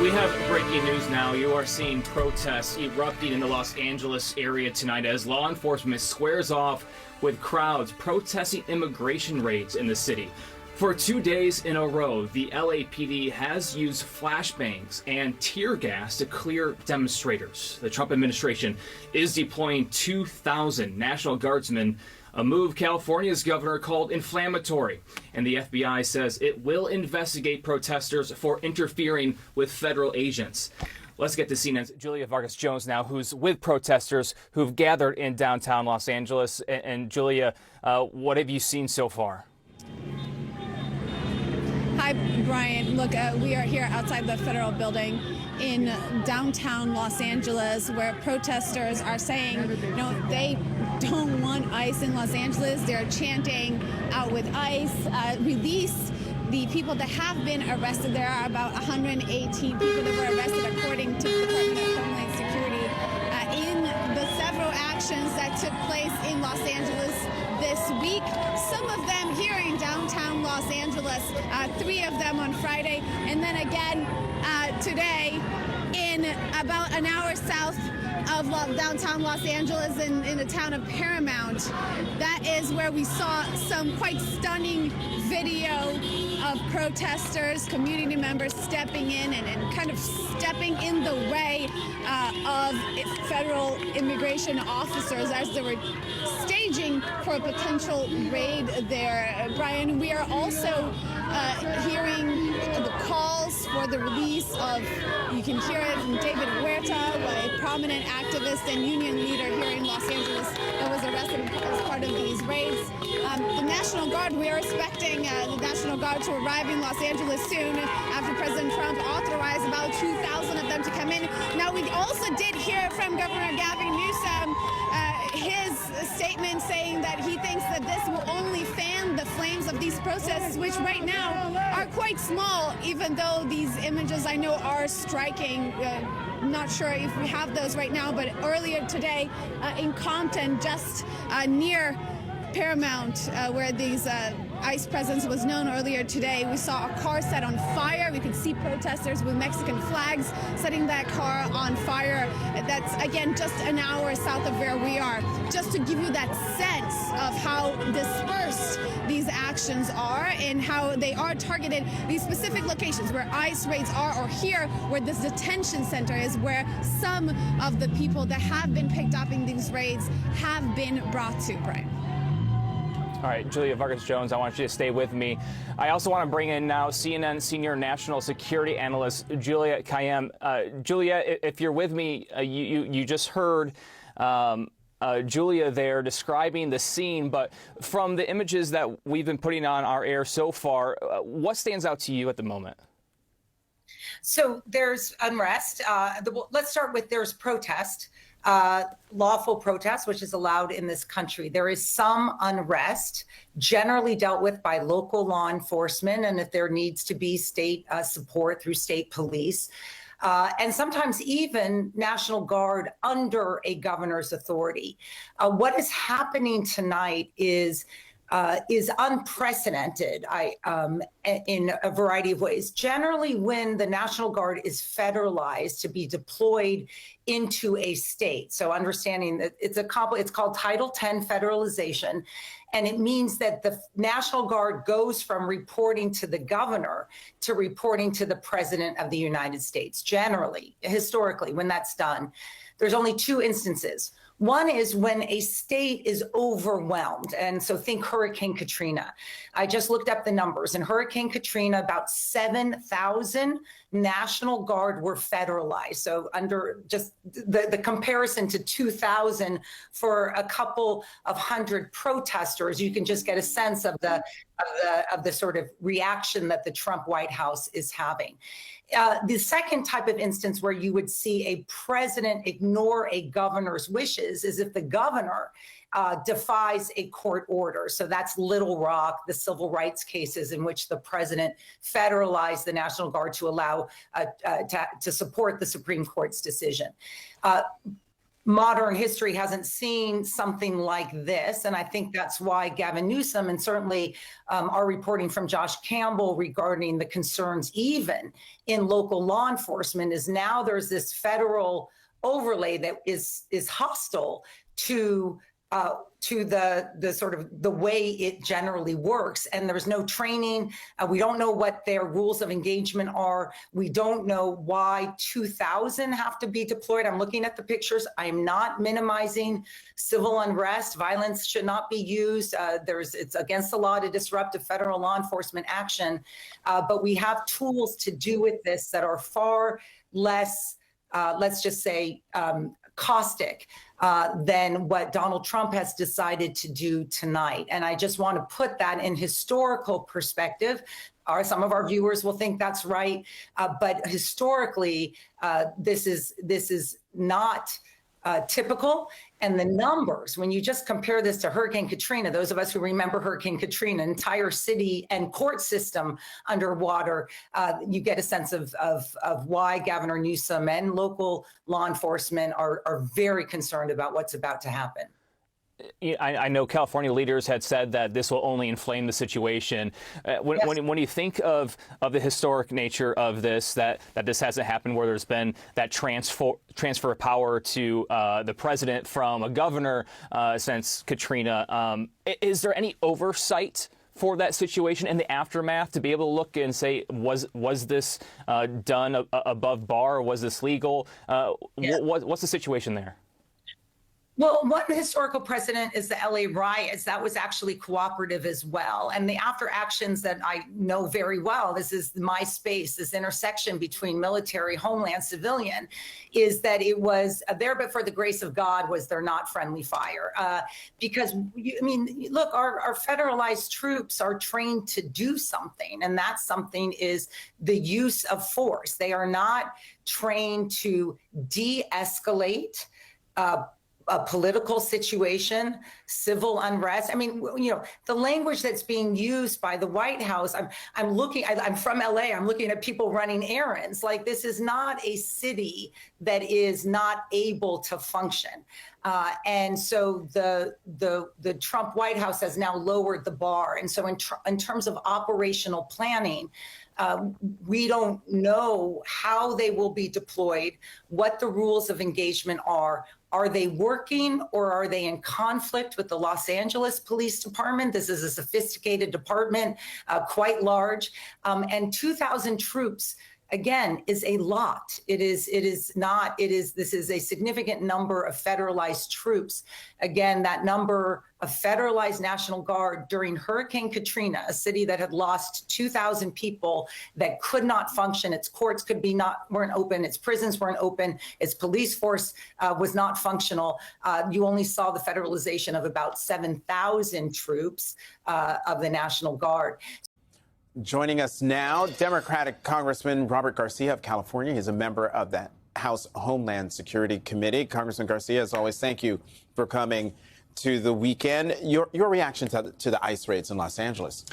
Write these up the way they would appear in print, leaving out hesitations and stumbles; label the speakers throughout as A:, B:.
A: We have breaking news now. You are seeing protests erupting in the Los Angeles area tonight as law enforcement squares off with crowds protesting immigration raids in the city. For 2 days in a row, the LAPD has used flashbangs and tear gas to clear demonstrators. The Trump administration is deploying 2,000 National Guardsmen, a move California's governor called inflammatory. And the FBI says it will investigate protesters for interfering with federal agents. Let's get to CNN's Julia Vargas Jones now, who's with protesters who've gathered in downtown Los Angeles. And Julia, what have you seen so far?
B: Hi, Brian. Look, we are here outside the federal building in downtown Los Angeles, where protesters are saying, they don't want ICE in Los Angeles. They're chanting out with ICE, release the people that have been arrested. There are about 118 people that were arrested, according to the Department of Homeland Security, in the several actions that took place in Los Angeles this week. Some of them here in downtown Los Angeles, 3 of them on Friday, and then again today in about an hour south of downtown Los Angeles in the town of Paramount. That is where we saw some quite stunning video of protesters, community members stepping in and kind of stepping in the way of federal immigration officers as they were staging for a potential raid there. Brian, we are also hearing the calls for the release of, you can hear it from David Huerta, a prominent activist and union leader here in Los Angeles that was arrested as part of these raids. The National Guard, we are expecting the National Guard to arrive in Los Angeles soon after President Trump authorized about 2,000 of them to come in. Now, we also did hear from Governor Gavin Newsom his statement saying that he thinks that this will only fan the flames of these protests, which right now are quite small, even though these images I know are striking. Not sure if we have those right now, but earlier today in Compton, just near Paramount, where these ICE presence was known earlier today, we saw a car set on fire. We could see protesters with Mexican flags setting that car on fire. That's, again, just an hour south of where we are. Just to give you that sense of how dispersed these actions are and how they are targeted, these specific locations where ICE raids are, or here where this detention center is, where some of the people that have been picked up in these raids have been brought to, Brian.
A: All right, Julia Vargas Jones, I want you to stay with me. I also want to bring in now CNN senior national security analyst Julia Kayyem. Julia, if you're with me, you just heard Julia there describing the scene, but from the images that we've been putting on our air so far, what stands out to you at the moment?
C: So there's unrest. Let's start with there's protest. Lawful protest, which is allowed in this country. There is some unrest, generally dealt with by local law enforcement, and if there needs to be state support through state police, and sometimes even National Guard under a governor's authority. What is happening tonight is unprecedented in a variety of ways. Generally, when the National Guard is federalized to be deployed into a state, so understanding that it's called Title 10 federalization, and it means that the National Guard goes from reporting to the governor to reporting to the President of the United States. Generally, historically, when that's done, there's only 2 instances. One is when a state is overwhelmed. And so think Hurricane Katrina. I just looked up the numbers. In Hurricane Katrina, about 7,000 National Guard were federalized. So under just the comparison to 2,000 for a couple of hundred protesters, you can just get a sense of the sort of reaction that the Trump White House is having. The second type of instance where you would see a president ignore a governor's wishes is if the governor defies a court order. So that's Little Rock, the civil rights cases in which the president federalized the National Guard to allow to support the Supreme Court's decision. modern history hasn't seen something like this. And I think that's why Gavin Newsom and certainly our reporting from Josh Campbell regarding the concerns even in local law enforcement is now there's this federal overlay that is hostile to the sort of the way it generally works. And there's no training. We don't know what their rules of engagement are. We don't know why 2,000 have to be deployed. I'm looking at the pictures. I'm not minimizing civil unrest. Violence should not be used. It's against the law to disrupt a federal law enforcement action. But we have tools to do with this that are far less, let's just say, caustic than what Donald Trump has decided to do tonight. And I just want to put that in historical perspective. Some of our viewers will think that's right, but historically, this is not typical. And the numbers, when you just compare this to Hurricane Katrina, those of us who remember Hurricane Katrina, entire city and court system underwater, you get a sense of why Governor Newsom and local law enforcement are very concerned about what's about to happen.
A: I know California leaders had said that this will only inflame the situation. When you think of the historic nature of this, that this hasn't happened where there's been that transfer of power to the president from a governor since Katrina, is there any oversight for that situation in the aftermath to be able to look and say, was this done above bar? Or was this legal? What's the situation there?
C: Well, one historical precedent is the LA riots. That was actually cooperative as well. And the after actions that I know very well, this is my space, this intersection between military, homeland, civilian, is that it was there, but for the grace of God was there not friendly fire. Because, look, our federalized troops are trained to do something, and that something is the use of force. They are not trained to de-escalate a political situation, civil unrest. The language that's being used by the White House, I'm from LA, I'm looking at people running errands. Like, this is not a city that is not able to function. And so the Trump White House has now lowered the bar. And so in terms of operational planning, we don't know how they will be deployed, what the rules of engagement are. Are they working or are they in conflict with the Los Angeles Police Department? This is a sophisticated department, quite large, and 2,000 troops. Again, is a lot. This is a significant number of federalized troops. Again, that number of federalized National Guard during Hurricane Katrina, a city that had lost 2,000 people, that could not function. Its courts weren't open. Its prisons weren't open. Its police force was not functional. You only saw the federalization of about 7,000 troops of the National Guard.
D: Joining us now, Democratic Congressman Robert Garcia of California. He's a member of the House Homeland Security Committee. Congressman Garcia, as always, thank you for coming to the weekend. Your reaction to the ICE raids in Los Angeles?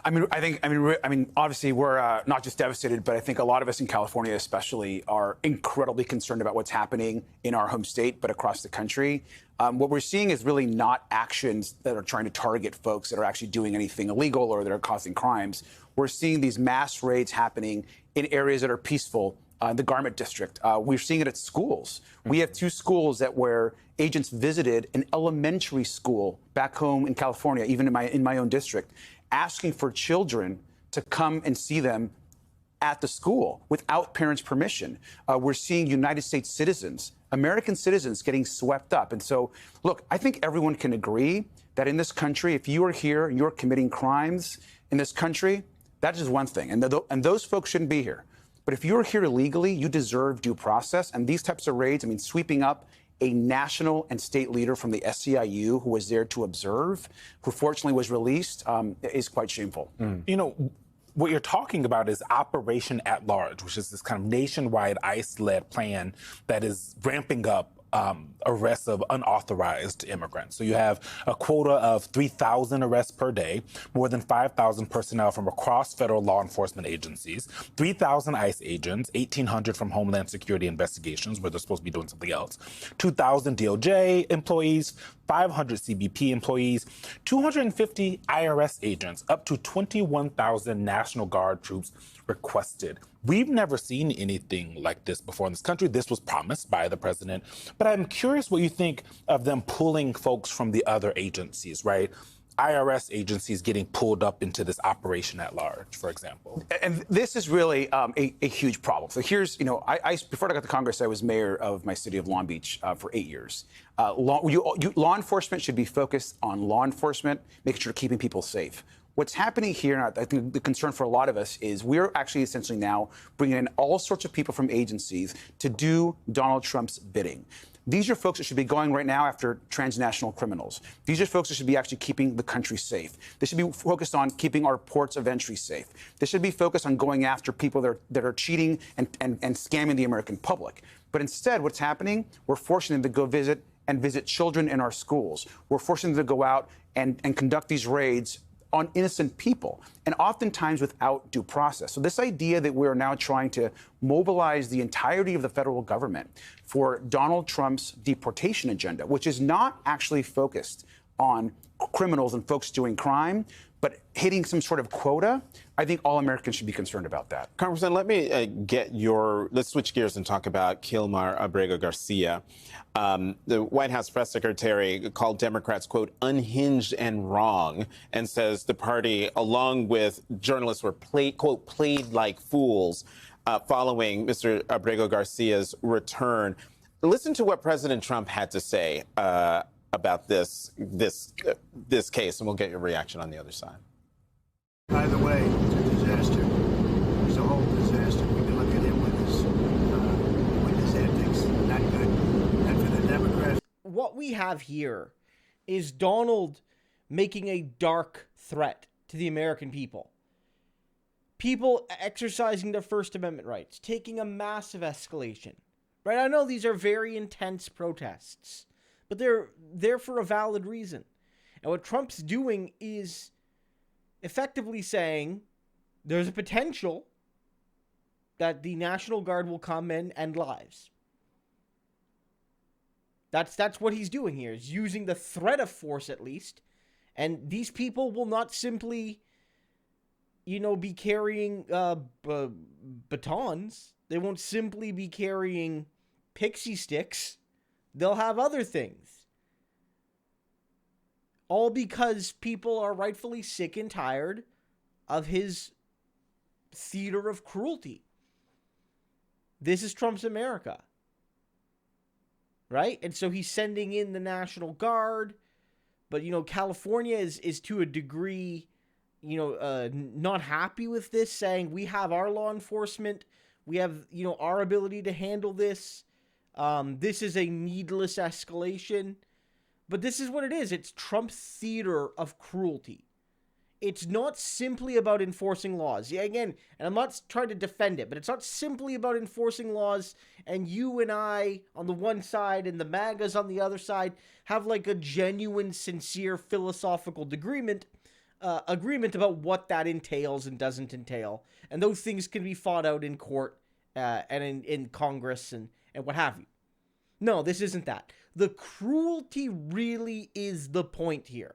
E: Obviously, we're not just devastated, but I think a lot of us in California especially are incredibly concerned about what's happening in our home state, but across the country. What we're seeing is really not actions that are trying to target folks that are actually doing anything illegal or that are causing crimes. We're seeing these mass raids happening in areas that are peaceful. The Garment District. We're seeing it at schools. We have 2 schools where agents visited an elementary school back home in California, even in my own district, asking for children to come and see them at the school without parents' permission. We're seeing United States citizens, American citizens, getting swept up. And so, look, I think everyone can agree that in this country, if you are here and you're committing crimes in this country, that is one thing. And those folks shouldn't be here. But if you're here illegally, you deserve due process. And these types of raids, sweeping up a national and state leader from the SEIU who was there to observe, who fortunately was released, is quite shameful.
F: What you're talking about is Operation at Large, which is this kind of nationwide ICE-led plan that is ramping up arrests of unauthorized immigrants. So you have a quota of 3,000 arrests per day, more than 5,000 personnel from across federal law enforcement agencies, 3,000 ICE agents, 1,800 from Homeland Security investigations, where they're supposed to be doing something else, 2,000 DOJ employees, 500 CBP employees, 250 IRS agents, up to 21,000 National Guard troops requested. We've never seen anything like this before in this country. This was promised by the president. But I'm curious what you think of them pulling folks from the other agencies, right? IRS agencies getting pulled up into this operation at large, for example.
E: And this is really a huge problem. So here's, I before I got to Congress, I was mayor of my city of Long Beach for 8 years. Law enforcement should be focused on law enforcement, making sure keeping people safe. What's happening here, and I think the concern for a lot of us, is we're actually essentially now bringing in all sorts of people from agencies to do Donald Trump's bidding. These are folks that should be going right now after transnational criminals. These are folks that should be actually keeping the country safe. They should be focused on keeping our ports of entry safe. They should be focused on going after people that are cheating and scamming the American public. But instead, what's happening, we're forcing them to go visit children in our schools. We're forcing them to go out and conduct these raids on innocent people, and oftentimes without due process. So this idea that we're now trying to mobilize the entirety of the federal government for Donald Trump's deportation agenda, which is not actually focused on criminals and folks doing crime, but hitting some sort of quota, I think all Americans should be concerned about that.
D: Congressman, let me let's switch gears and talk about Kilmar Abrego Garcia. The White House press secretary called Democrats, quote, unhinged and wrong, and says the party, along with journalists, were quote, played like fools following Mr. Abrego Garcia's return. Listen to what President Trump had to say about this case, and we'll get your reaction on the other side.
G: By the way, it's a disaster. It's a whole disaster. We can look at him with his antics. Not good. And for the Democrats.
H: What we have here is Donald making a dark threat to the American people. People exercising their First Amendment rights, taking a massive escalation. Right? I know these are very intense protests, but they're there for a valid reason. And what Trump's doing is effectively saying there's a potential that the National Guard will come in and end lives. That's what he's doing here, is using the threat of force at least. And these people will not simply, be carrying batons. They won't simply be carrying pixie sticks. They'll have other things. All because people are rightfully sick and tired of his theater of cruelty. This is Trump's America. Right? And so he's sending in the National Guard. But, California is to a degree, not happy with this, saying we have our law enforcement. We have, our ability to handle this. This is a needless escalation. But this is what it is. It's Trump's theater of cruelty. It's not simply about enforcing laws. Yeah, again, and I'm not trying to defend it, but it's not simply about enforcing laws and you and I on the one side and the MAGAs on the other side have like a genuine, sincere philosophical agreement about what that entails and doesn't entail. And those things can be fought out in court and in Congress and what have you. No, this isn't that. The cruelty really is the point here.